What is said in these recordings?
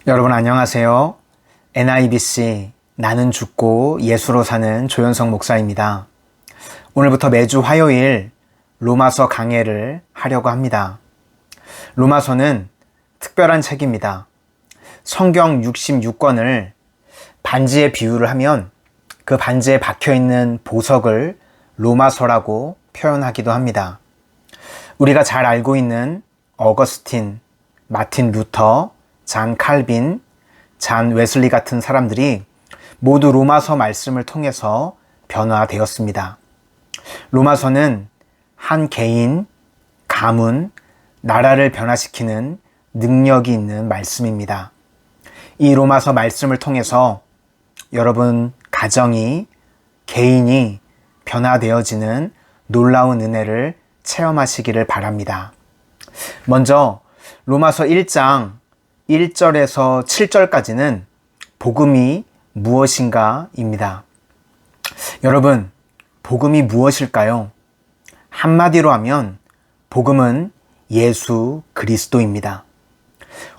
여러분 안녕하세요. NIBC 나는 죽고 예수로 사는 조현성 목사입니다. 오늘부터 매주 화요일 로마서 강해를 하려고 합니다. 로마서는 특별한 책입니다. 성경 66권을 반지에 비유를 하면 그 반지에 박혀있는 보석을 로마서라고 표현하기도 합니다. 우리가 잘 알고 있는 어거스틴, 마틴 루터, 잔 칼빈, 잔 웨슬리 같은 사람들이 모두 로마서 말씀을 통해서 변화되었습니다. 로마서는 한 개인, 가문, 나라를 변화시키는 능력이 있는 말씀입니다. 이 로마서 말씀을 통해서 여러분 가정이, 개인이 변화되어지는 놀라운 은혜를 체험하시기를 바랍니다. 먼저 로마서 1장 1절에서 7절까지는 복음이 무엇인가 입니다. 여러분, 복음이 무엇일까요? 한마디로 하면 복음은 예수 그리스도입니다.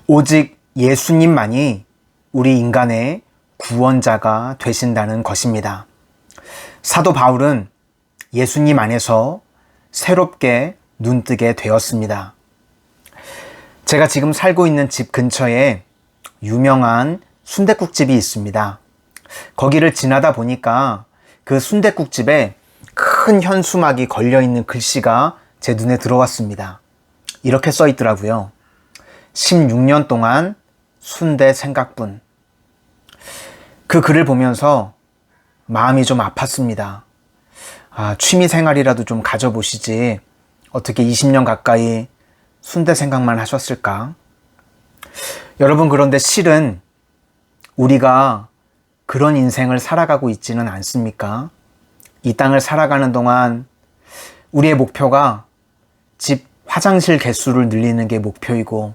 오직 예수님만이 우리 인간의 구원자가 되신다는 것입니다. 사도 바울은 예수님 안에서 새롭게 눈뜨게 되었습니다. 제가 지금 살고 있는 집 근처에 유명한 순댓국집이 있습니다. 거기를 지나다 보니까 그 순댓국집에 큰 현수막이 걸려있는 글씨가 제 눈에 들어왔습니다. 이렇게 써 있더라고요. 16년 동안 순대 생각분. 그 글을 보면서 마음이 좀 아팠습니다. 취미생활이라도 좀 가져보시지 어떻게 20년 가까이 순대 생각만 하셨을까? 여러분, 그런데 실은 우리가 그런 인생을 살아가고 있지는 않습니까? 이 땅을 살아가는 동안 우리의 목표가 집 화장실 개수를 늘리는 게 목표이고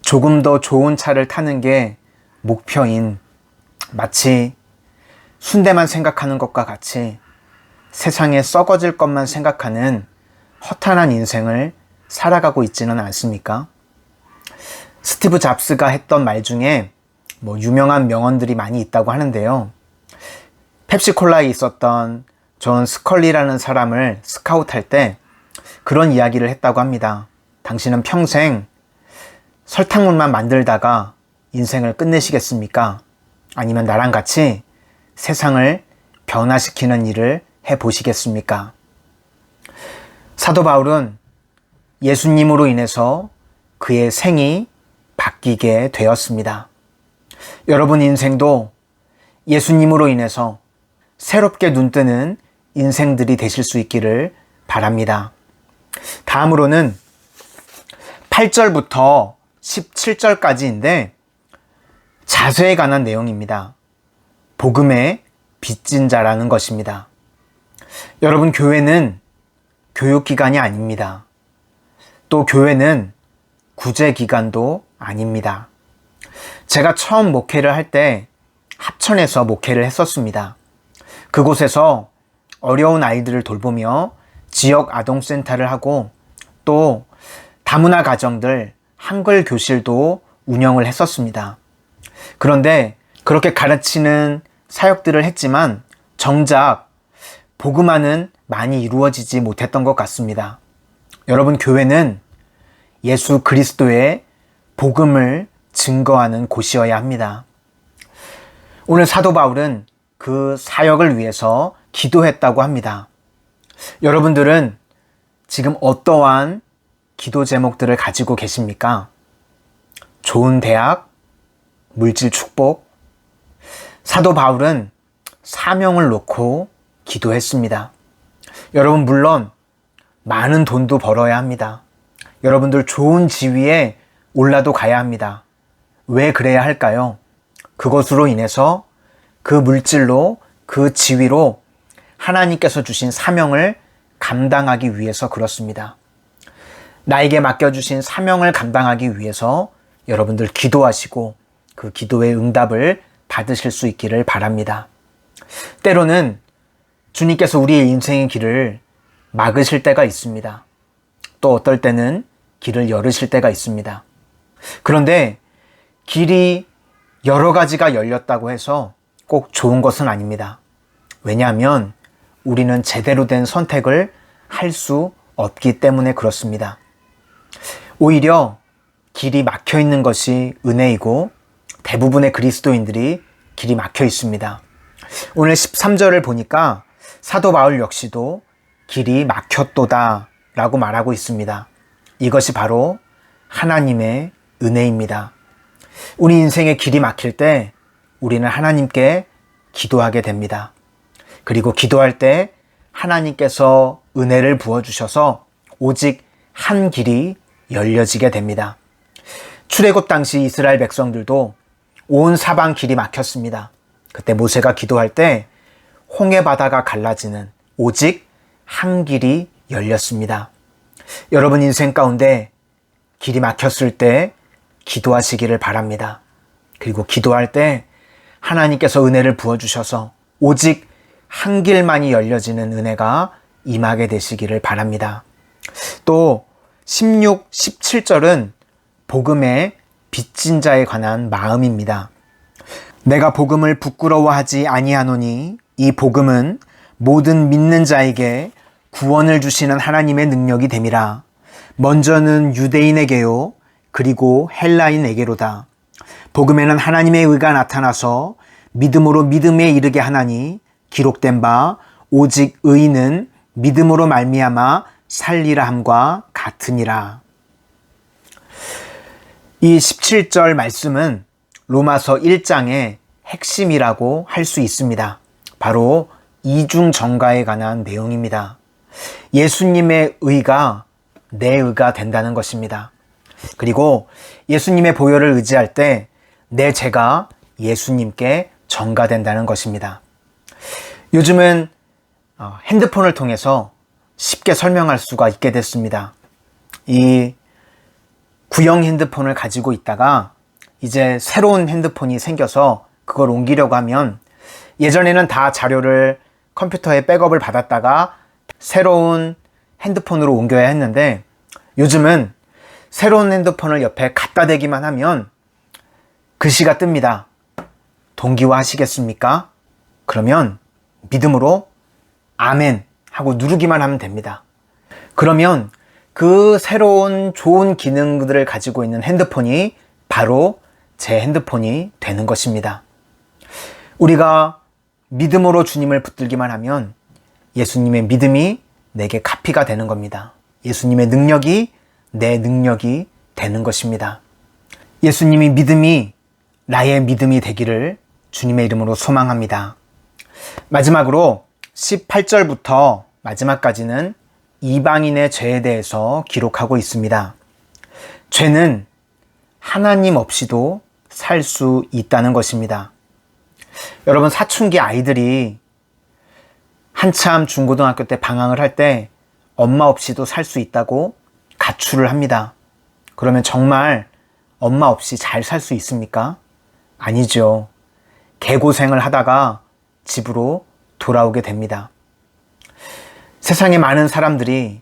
조금 더 좋은 차를 타는 게 목표인, 마치 순대만 생각하는 것과 같이 세상에 썩어질 것만 생각하는 허탄한 인생을 살아가고 있지는 않습니까? 스티브 잡스가 했던 말 중에 유명한 명언들이 많이 있다고 하는데요. 펩시콜라에 있었던 존 스컬리라는 사람을 스카우트할 때 그런 이야기를 했다고 합니다. 당신은 평생 설탕물만 만들다가 인생을 끝내시겠습니까? 아니면 나랑 같이 세상을 변화시키는 일을 해보시겠습니까? 사도 바울은 예수님으로 인해서 그의 생이 바뀌게 되었습니다. 여러분 인생도 예수님으로 인해서 새롭게 눈뜨는 인생들이 되실 수 있기를 바랍니다. 다음으로는 8절부터 17절까지인데 자세에 관한 내용입니다. 복음의 빚진 자라는 것입니다. 여러분, 교회는 교육기관이 아닙니다. 또 교회는 구제기관도 아닙니다. 제가 처음 목회를 할 때 합천에서 목회를 했었습니다. 그곳에서 어려운 아이들을 돌보며 지역 아동센터를 하고 또 다문화 가정들 한글 교실도 운영을 했었습니다. 그런데 그렇게 가르치는 사역들을 했지만 정작 복음화는 많이 이루어지지 못했던 것 같습니다. 여러분, 교회는 예수 그리스도의 복음을 증거하는 곳이어야 합니다. 오늘 사도 바울은 그 사역을 위해서 기도했다고 합니다. 여러분들은 지금 어떠한 기도 제목들을 가지고 계십니까? 좋은 대학, 물질 축복. 사도 바울은 사명을 놓고 기도했습니다. 여러분, 물론 많은 돈도 벌어야 합니다. 여러분들 좋은 지위에 올라도 가야 합니다. 왜 그래야 할까요? 그것으로 인해서 그 물질로, 그 지위로 하나님께서 주신 사명을 감당하기 위해서 그렇습니다. 나에게 맡겨주신 사명을 감당하기 위해서 여러분들 기도하시고 그 기도의 응답을 받으실 수 있기를 바랍니다. 때로는 주님께서 우리의 인생의 길을 막으실 때가 있습니다. 또 어떨 때는 길을 열으실 때가 있습니다. 그런데 길이 여러 가지가 열렸다고 해서 꼭 좋은 것은 아닙니다. 왜냐하면 우리는 제대로 된 선택을 할 수 없기 때문에 그렇습니다. 오히려 길이 막혀 있는 것이 은혜이고 대부분의 그리스도인들이 길이 막혀 있습니다. 오늘 13절을 보니까 사도 바울 역시도 길이 막혔도다 라고 말하고 있습니다. 이것이 바로 하나님의 은혜입니다. 우리 인생의 길이 막힐 때 우리는 하나님께 기도하게 됩니다. 그리고 기도할 때 하나님께서 은혜를 부어주셔서 오직 한 길이 열려지게 됩니다. 출애굽 당시 이스라엘 백성들도 온 사방 길이 막혔습니다. 그때 모세가 기도할 때 홍해 바다가 갈라지는 오직 한 길이 열렸습니다. 여러분 인생 가운데 길이 막혔을 때 기도하시기를 바랍니다. 그리고 기도할 때 하나님께서 은혜를 부어주셔서 오직 한 길만이 열려지는 은혜가 임하게 되시기를 바랍니다. 또 16, 17절은 복음의 빚진 자에 관한 마음입니다. 내가 복음을 부끄러워하지 아니하노니 이 복음은 모든 믿는 자에게 구원을 주시는 하나님의 능력이 됨이라. 먼저는 유대인에게요 그리고 헬라인에게로다. 복음에는 하나님의 의가 나타나서 믿음으로 믿음에 이르게 하나니 기록된 바 오직 의인은 믿음으로 말미암아 살리라 함과 같으니라. 이 17절 말씀은 로마서 1장의 핵심이라고 할 수 있습니다. 바로 이중정가에 관한 내용입니다. 예수님의 의가 내 의가 된다는 것입니다. 그리고 예수님의 보혈을 의지할 때 내 죄가 예수님께 전가된다는 것입니다. 요즘은 핸드폰을 통해서 쉽게 설명할 수가 있게 됐습니다. 이 구형 핸드폰을 가지고 있다가 이제 새로운 핸드폰이 생겨서 그걸 옮기려고 하면 예전에는 다 자료를 컴퓨터에 백업을 받았다가 새로운 핸드폰으로 옮겨야 했는데 요즘은 새로운 핸드폰을 옆에 갖다 대기만 하면 글씨가 뜹니다. 동기화 하시겠습니까? 그러면 믿음으로 아멘 하고 누르기만 하면 됩니다. 그러면 그 새로운 좋은 기능들을 가지고 있는 핸드폰이 바로 제 핸드폰이 되는 것입니다. 우리가 믿음으로 주님을 붙들기만 하면 예수님의 믿음이 내게 카피가 되는 겁니다. 예수님의 능력이 내 능력이 되는 것입니다. 예수님이 믿음이 나의 믿음이 되기를 주님의 이름으로 소망합니다. 마지막으로 18절부터 마지막까지는 이방인의 죄에 대해서 기록하고 있습니다. 죄는 하나님 없이도 살 수 있다는 것입니다. 여러분 사춘기 아이들이 한참 중고등학교 때 방황을 할 때 엄마 없이도 살 수 있다고 가출을 합니다. 그러면 정말 엄마 없이 잘 살 수 있습니까? 아니죠. 개고생을 하다가 집으로 돌아오게 됩니다. 세상에 많은 사람들이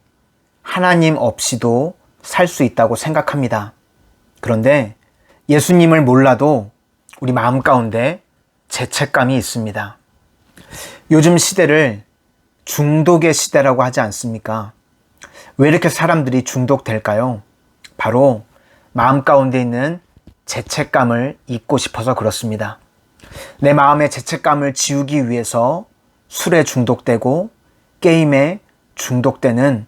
하나님 없이도 살 수 있다고 생각합니다. 그런데 예수님을 몰라도 우리 마음 가운데 죄책감이 있습니다. 요즘 시대를 중독의 시대라고 하지 않습니까? 왜 이렇게 사람들이 중독될까요? 바로 마음 가운데 있는 죄책감을 잊고 싶어서 그렇습니다. 내 마음의 죄책감을 지우기 위해서 술에 중독되고 게임에 중독되는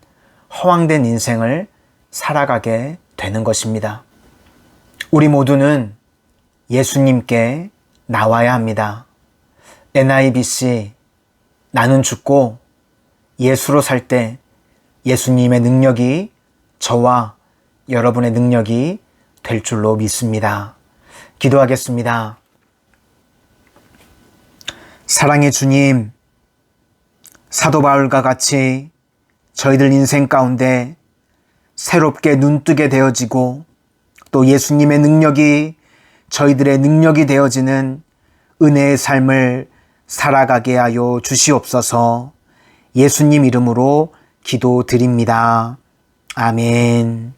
허황된 인생을 살아가게 되는 것입니다. 우리 모두는 예수님께 나와야 합니다. NIBC 나는 죽고 예수로 살 때 예수님의 능력이 저와 여러분의 능력이 될 줄로 믿습니다. 기도하겠습니다. 사랑의 주님, 사도 바울과 같이 저희들 인생 가운데 새롭게 눈뜨게 되어지고 또 예수님의 능력이 저희들의 능력이 되어지는 은혜의 삶을 살아가게 하여 주시옵소서. 예수님 이름으로 기도드립니다. 아멘.